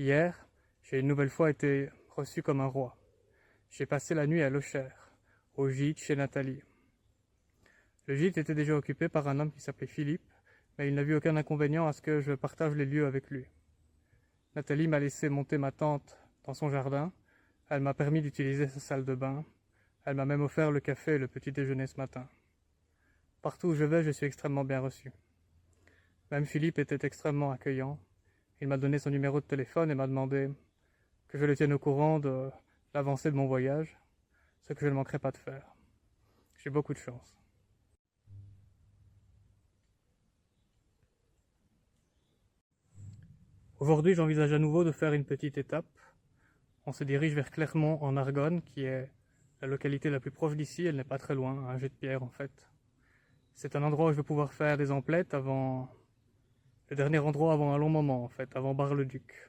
Hier, j'ai une nouvelle fois été reçu comme un roi. J'ai passé la nuit à Lochère, au gîte chez Nathalie. Le gîte était déjà occupé par un homme qui s'appelait Philippe, mais il n'a vu aucun inconvénient à ce que je partage les lieux avec lui. Nathalie m'a laissé monter ma tente dans son jardin, elle m'a permis d'utiliser sa salle de bain, elle m'a même offert le café et le petit déjeuner ce matin. Partout où je vais, je suis extrêmement bien reçu. Même Philippe était extrêmement accueillant. Il m'a donné son numéro de téléphone et m'a demandé que je le tienne au courant de l'avancée de mon voyage, ce que je ne manquerai pas de faire. J'ai beaucoup de chance. Aujourd'hui, j'envisage à nouveau de faire une petite étape. On se dirige vers Clermont en Argonne, qui est la localité la plus proche d'ici. Elle n'est pas très loin, un jet de pierre en fait. C'est un endroit où je vais pouvoir faire des emplettes avant le dernier endroit avant un long moment en fait, avant Bar-le-Duc.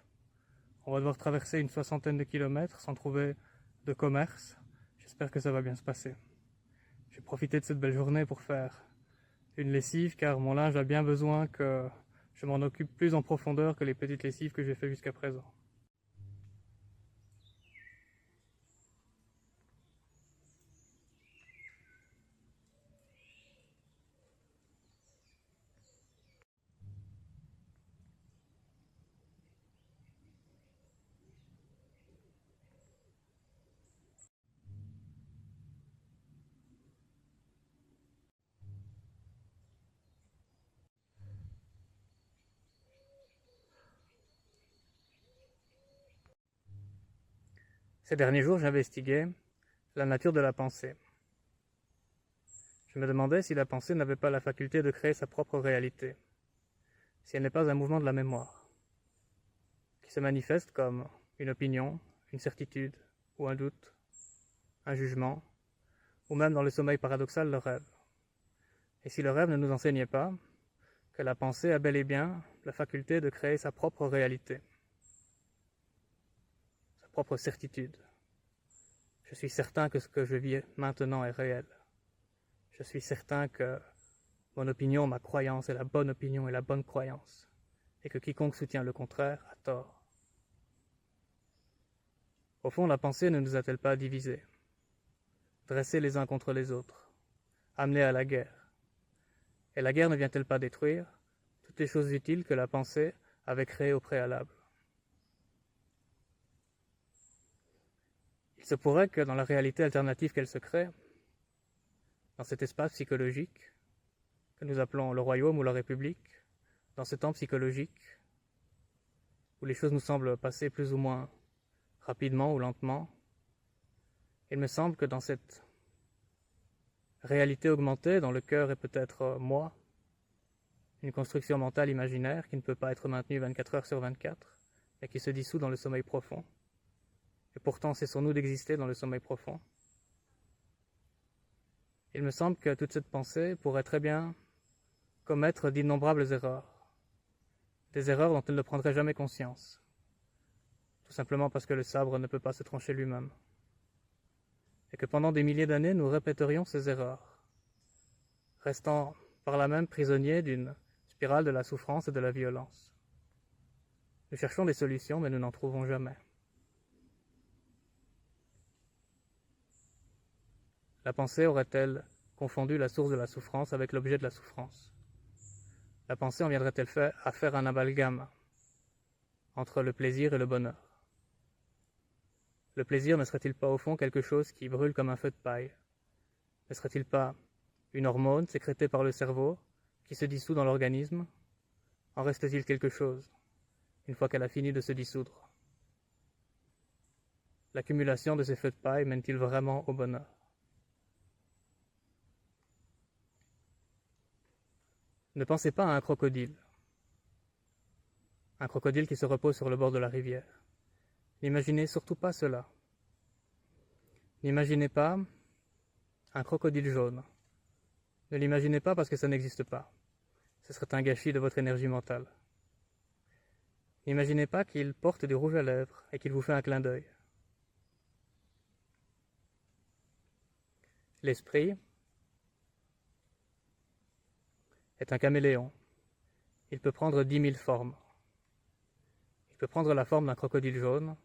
On va devoir traverser une 60aine de kilomètres sans trouver de commerce. J'espère que ça va bien se passer. J'ai profité de cette belle journée pour faire une lessive car mon linge a bien besoin que je m'en occupe plus en profondeur que les petites lessives que j'ai fait jusqu'à présent. Ces derniers jours, j'investiguais la nature de la pensée. Je me demandais si la pensée n'avait pas la faculté de créer sa propre réalité, si elle n'est pas un mouvement de la mémoire, qui se manifeste comme une opinion, une certitude, ou un doute, un jugement, ou même dans le sommeil paradoxal le rêve. Et si le rêve ne nous enseignait pas que la pensée a bel et bien la faculté de créer sa propre réalité, sa propre certitude. Je suis certain que ce que je vis maintenant est réel. Je suis certain que mon opinion, ma croyance est la bonne opinion et la bonne croyance, et que quiconque soutient le contraire a tort. Au fond, la pensée ne nous a-t-elle pas divisés, dressés les uns contre les autres, amenés à la guerre? Et la guerre ne vient-elle pas détruire toutes les choses utiles que la pensée avait créées au préalable? Il se pourrait que dans la réalité alternative qu'elle se crée, dans cet espace psychologique que nous appelons le royaume ou la république, dans ce temps psychologique où les choses nous semblent passer plus ou moins rapidement ou lentement, il me semble que dans cette réalité augmentée, dont le cœur est peut-être moi, une construction mentale imaginaire qui ne peut pas être maintenue 24 heures sur 24, mais qui se dissout dans le sommeil profond, et pourtant cessons-nous d'exister dans le sommeil profond. Il me semble que toute cette pensée pourrait très bien commettre d'innombrables erreurs, des erreurs dont elle ne prendrait jamais conscience, tout simplement parce que le sabre ne peut pas se trancher lui-même, et que pendant des milliers d'années nous répéterions ces erreurs, restant par là même prisonniers d'une spirale de la souffrance et de la violence. Nous cherchons des solutions, mais nous n'en trouvons jamais. La pensée aurait-elle confondu la source de la souffrance avec l'objet de la souffrance? La pensée en viendrait-elle à faire un amalgame entre le plaisir et le bonheur? Le plaisir ne serait-il pas au fond quelque chose qui brûle comme un feu de paille? Ne serait-il pas une hormone sécrétée par le cerveau qui se dissout dans l'organisme? En reste-t-il quelque chose une fois qu'elle a fini de se dissoudre? L'accumulation de ces feux de paille mène-t-il vraiment au bonheur? Ne pensez pas à un crocodile qui se repose sur le bord de la rivière. N'imaginez surtout pas cela. N'imaginez pas un crocodile jaune. Ne l'imaginez pas parce que ça n'existe pas. Ce serait un gâchis de votre énergie mentale. N'imaginez pas qu'il porte du rouge à lèvres et qu'il vous fait un clin d'œil. L'esprit est un caméléon. Il peut prendre 10 000 formes. Il peut prendre la forme d'un crocodile jaune,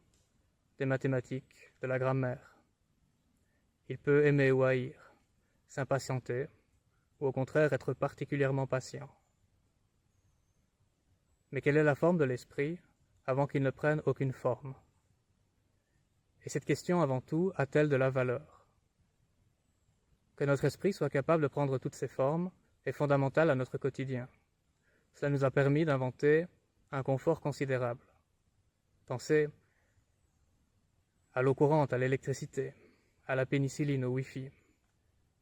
des mathématiques, de la grammaire. Il peut aimer ou haïr, s'impatienter, ou au contraire être particulièrement patient. Mais quelle est la forme de l'esprit avant qu'il ne prenne aucune forme? Et cette question avant tout a-t-elle de la valeur? Que notre esprit soit capable de prendre toutes ces formes est fondamental à notre quotidien. Cela nous a permis d'inventer un confort considérable. Pensez à l'eau courante, à l'électricité, à la pénicilline, au Wi-Fi.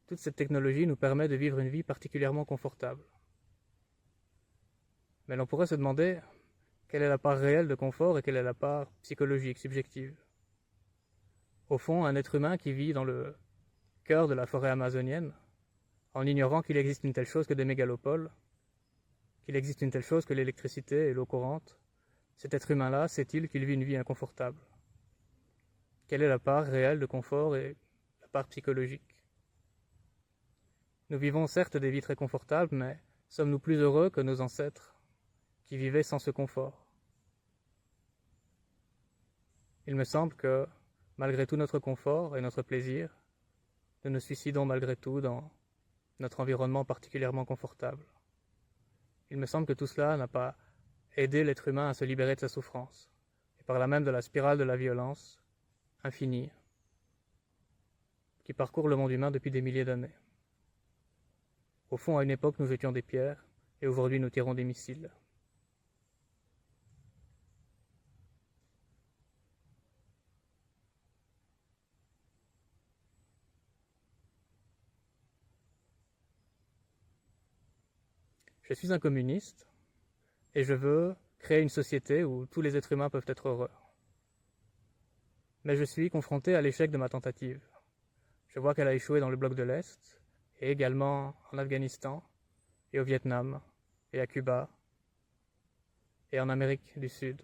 Toute cette technologie nous permet de vivre une vie particulièrement confortable. Mais l'on pourrait se demander quelle est la part réelle de confort et quelle est la part psychologique, subjective. Au fond, un être humain qui vit dans le cœur de la forêt amazonienne, en ignorant qu'il existe une telle chose que des mégalopoles, qu'il existe une telle chose que l'électricité et l'eau courante, cet être humain-là sait-il qu'il vit une vie inconfortable? Quelle est la part réelle de confort et la part psychologique? Nous vivons certes des vies très confortables, mais sommes-nous plus heureux que nos ancêtres qui vivaient sans ce confort? Il me semble que, malgré tout notre confort et notre plaisir, nous nous suicidons malgré tout dans notre environnement particulièrement confortable. Il me semble que tout cela n'a pas aidé l'être humain à se libérer de sa souffrance, et par là même de la spirale de la violence infinie qui parcourt le monde humain depuis des milliers d'années. Au fond, à une époque, nous étions des pierres, et aujourd'hui, nous tirons des missiles. Je suis un communiste, et je veux créer une société où tous les êtres humains peuvent être heureux. Mais je suis confronté à l'échec de ma tentative. Je vois qu'elle a échoué dans le bloc de l'Est, et également en Afghanistan, et au Vietnam, et à Cuba, et en Amérique du Sud.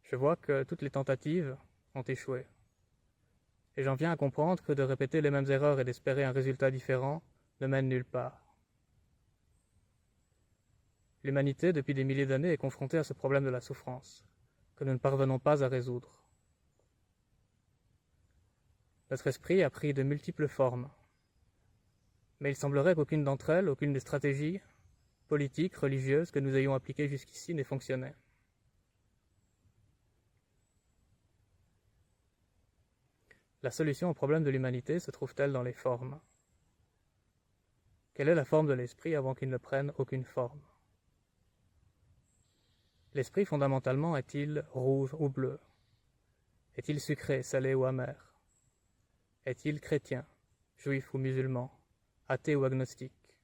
Je vois que toutes les tentatives ont échoué. Et j'en viens à comprendre que de répéter les mêmes erreurs et d'espérer un résultat différent ne mène nulle part. L'humanité, depuis des milliers d'années, est confrontée à ce problème de la souffrance, que nous ne parvenons pas à résoudre. Notre esprit a pris de multiples formes, mais il semblerait qu'aucune d'entre elles, aucune des stratégies politiques, religieuses que nous ayons appliquées jusqu'ici n'ait fonctionné. La solution au problème de l'humanité se trouve-t-elle dans les formes? Quelle est la forme de l'esprit avant qu'il ne prenne aucune forme? L'esprit, fondamentalement, est-il rouge ou bleu? Est-il sucré, salé ou amer? Est-il chrétien, juif ou musulman, athée ou agnostique?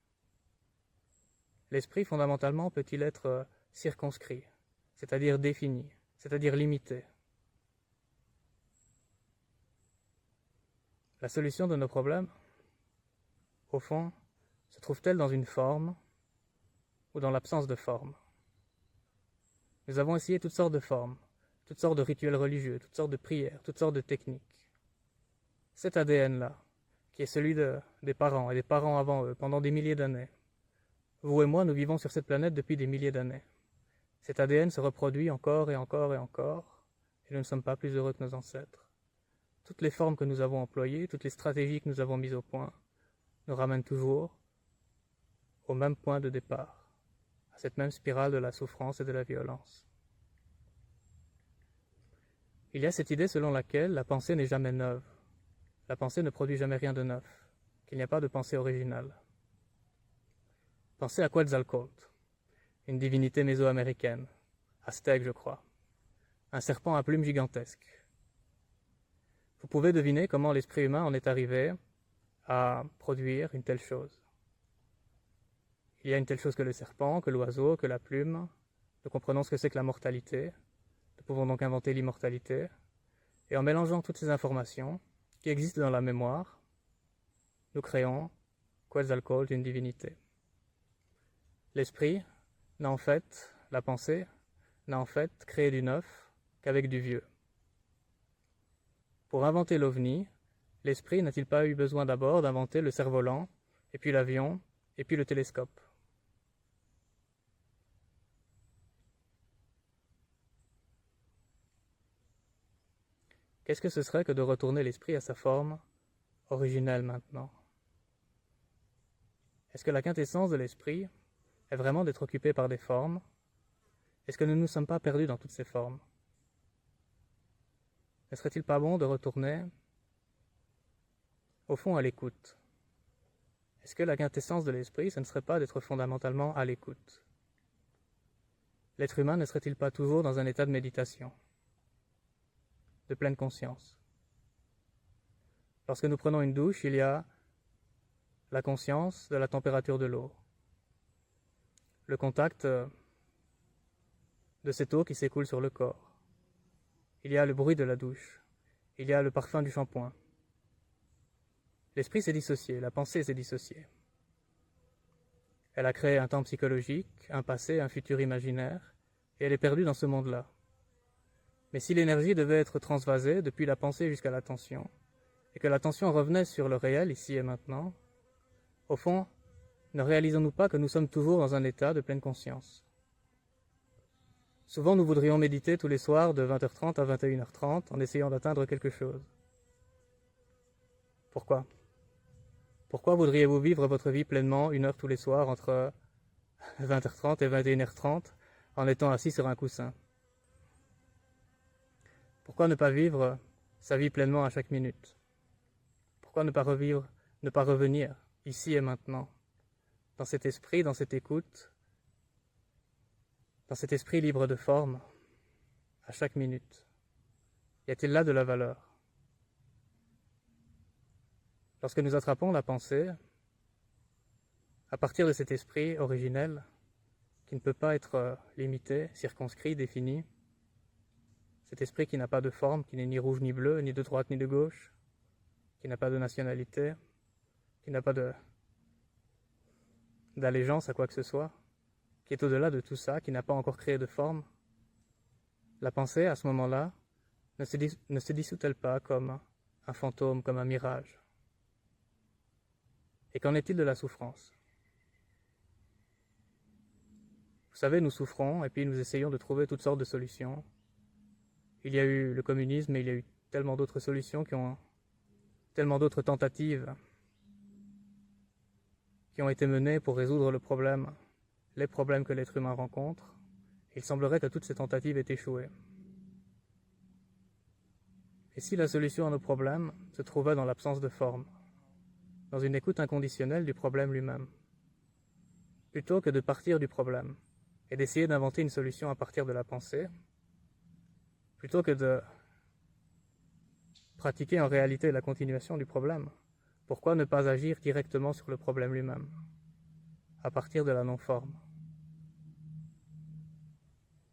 L'esprit, fondamentalement, peut-il être circonscrit, c'est-à-dire défini, c'est-à-dire limité? La solution de nos problèmes, au fond, se trouve-t-elle dans une forme ou dans l'absence de forme? Nous avons essayé toutes sortes de formes, toutes sortes de rituels religieux, toutes sortes de prières, toutes sortes de techniques. Cet ADN-là, qui est celui des parents et des parents avant eux, pendant des milliers d'années. Vous et moi, nous vivons sur cette planète depuis des milliers d'années. Cet ADN se reproduit encore et encore et encore, et nous ne sommes pas plus heureux que nos ancêtres. Toutes les formes que nous avons employées, toutes les stratégies que nous avons mises au point, nous ramènent toujours au même point de départ, à cette même spirale de la souffrance et de la violence. Il y a cette idée selon laquelle la pensée n'est jamais neuve. La pensée ne produit jamais rien de neuf, qu'il n'y a pas de pensée originale. Pensez à Quetzalcoatl, une divinité mésoaméricaine, aztèque je crois, un serpent à plumes gigantesques. Vous pouvez deviner comment l'esprit humain en est arrivé à produire une telle chose. Il y a une telle chose que le serpent, que l'oiseau, que la plume. Nous comprenons ce que c'est que la mortalité. Nous pouvons donc inventer l'immortalité. Et en mélangeant toutes ces informations qui existent dans la mémoire, nous créons Quetzalcoatl, une divinité. L'esprit n'a en fait, la pensée, n'a en fait créé du neuf qu'avec du vieux. Pour inventer l'OVNI, l'esprit n'a-t-il pas eu besoin d'abord d'inventer le cerf-volant, et puis l'avion, et puis le télescope? Qu'est-ce que ce serait que de retourner l'esprit à sa forme originelle maintenant? Est-ce que la quintessence de l'esprit est vraiment d'être occupé par des formes? Est-ce que nous ne nous sommes pas perdus dans toutes ces formes? Ne serait-il pas bon de retourner, au fond, à l'écoute? Est-ce que la quintessence de l'esprit, ce ne serait pas d'être fondamentalement à l'écoute? L'être humain ne serait-il pas toujours dans un état de méditation, de pleine conscience? Lorsque nous prenons une douche, il y a la conscience de la température de l'eau, le contact de cette eau qui s'écoule sur le corps. Il y a le bruit de la douche, il y a le parfum du shampoing. L'esprit s'est dissocié, la pensée s'est dissociée. Elle a créé un temps psychologique, un passé, un futur imaginaire, et elle est perdue dans ce monde-là. Mais si l'énergie devait être transvasée depuis la pensée jusqu'à l'attention, et que l'attention revenait sur le réel, ici et maintenant, au fond, ne réalisons-nous pas que nous sommes toujours dans un état de pleine conscience? Souvent, nous voudrions méditer tous les soirs de 20h30 à 21h30 en essayant d'atteindre quelque chose. Pourquoi? Pourquoi voudriez-vous vivre votre vie pleinement 1 heure tous les soirs entre 20h30 et 21h30 en étant assis sur un coussin? Pourquoi ne pas vivre sa vie pleinement à chaque minute? Pourquoi ne pas revenir ici et maintenant, dans cet esprit, dans cette écoute, dans cet esprit libre de forme, à chaque minute? Y a-t-il là de la valeur? Lorsque nous attrapons la pensée, à partir de cet esprit originel, qui ne peut pas être limité, circonscrit, défini, cet esprit qui n'a pas de forme, qui n'est ni rouge ni bleu, ni de droite ni de gauche, qui n'a pas de nationalité, qui n'a pas d'allégeance à quoi que ce soit, qui est au-delà de tout ça, qui n'a pas encore créé de forme, la pensée, à ce moment-là, ne se dissout-elle pas comme un fantôme, comme un mirage? Et qu'en est-il de la souffrance? Vous savez, nous souffrons et puis nous essayons de trouver toutes sortes de solutions. Il y a eu le communisme, mais il y a eu tellement d'autres solutions tellement d'autres tentatives qui ont été menées pour résoudre les problèmes que l'être humain rencontre. Il semblerait que toutes ces tentatives aient échoué. Et si la solution à nos problèmes se trouvait dans l'absence de forme, dans une écoute inconditionnelle du problème lui-même, plutôt que de partir du problème et d'essayer d'inventer une solution à partir de la pensée, plutôt que de pratiquer en réalité la continuation du problème, pourquoi ne pas agir directement sur le problème lui-même, à partir de la non-forme?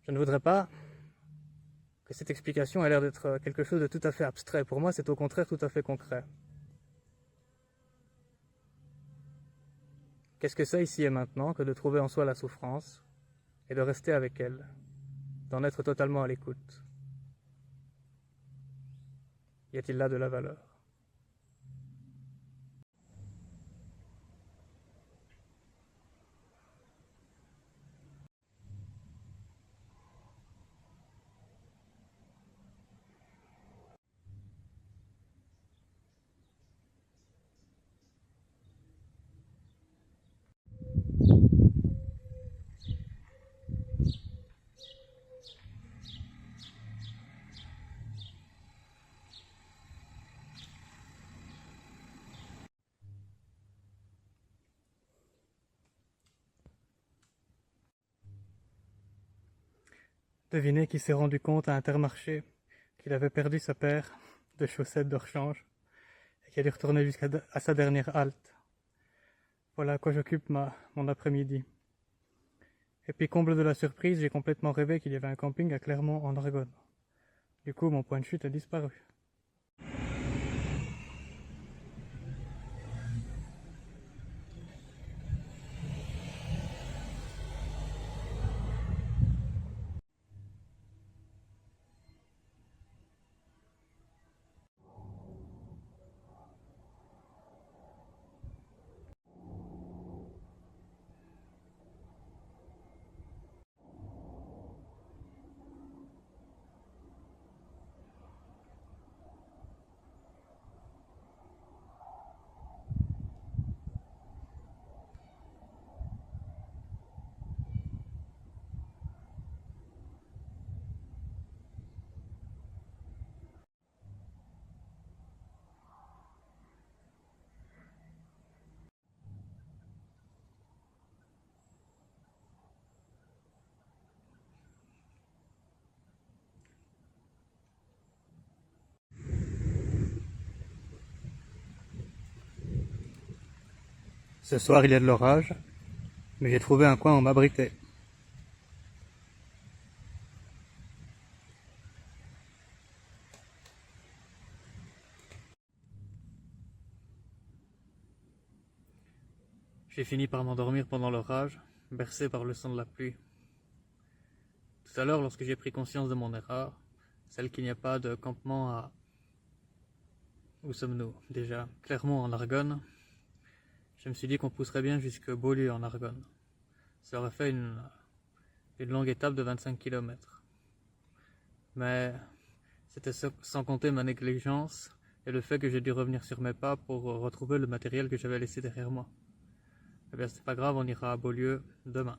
Je ne voudrais pas que cette explication ait l'air d'être quelque chose de tout à fait abstrait. Pour moi, c'est au contraire tout à fait concret. Qu'est-ce que c'est ici et maintenant que de trouver en soi la souffrance et de rester avec elle, d'en être totalement à l'écoute? Y a-t-il là de la valeur? Devinez qui s'est rendu compte à Intermarché qu'il avait perdu sa paire de chaussettes de rechange et qu'il a dû retourner jusqu'à sa dernière halte. Voilà à quoi j'occupe mon après-midi. Et puis, comble de la surprise, j'ai complètement rêvé qu'il y avait un camping à Clermont en Argonne. Du coup, mon point de chute a disparu. Ce soir il y a de l'orage, mais j'ai trouvé un coin où m'abriter. J'ai fini par m'endormir pendant l'orage, bercé par le son de la pluie. Tout à l'heure, lorsque j'ai pris conscience de mon erreur, celle qu'il n'y a pas de campement à... Où sommes-nous déjà? Clermont en Argonne. Je me suis dit qu'on pousserait bien jusque Beaulieu en Argonne. Ça aurait fait une longue étape de 25 km. Mais c'était sans compter ma négligence et le fait que j'ai dû revenir sur mes pas pour retrouver le matériel que j'avais laissé derrière moi. Eh bien, c'est pas grave, on ira à Beaulieu demain.